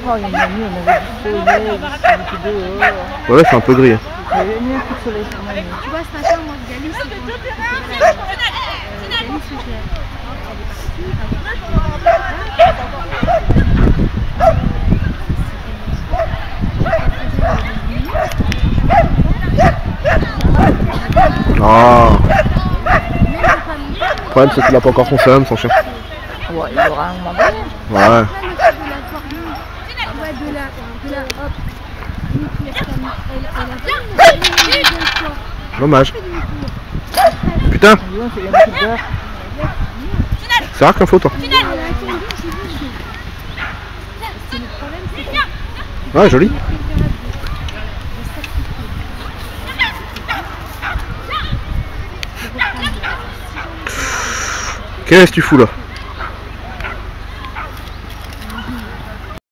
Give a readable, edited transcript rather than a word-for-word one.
Oh, il y en a mieux, on avait du soleil, on était dehors. Ouais, c'est un peu gris. Il y avait mis un coup de soleil sur moi. Tu vois, ce matin, moi, Galice, Galice, je l'ai. Ah. Le problème, c'est qu'il a pas encore son seum, son chien. Ouais, il y aura un moment donné. Ouais. Dommage. Putain. C'est rare qu'un faute, toi. Ouais, joli. Qu'est-ce que tu fous là?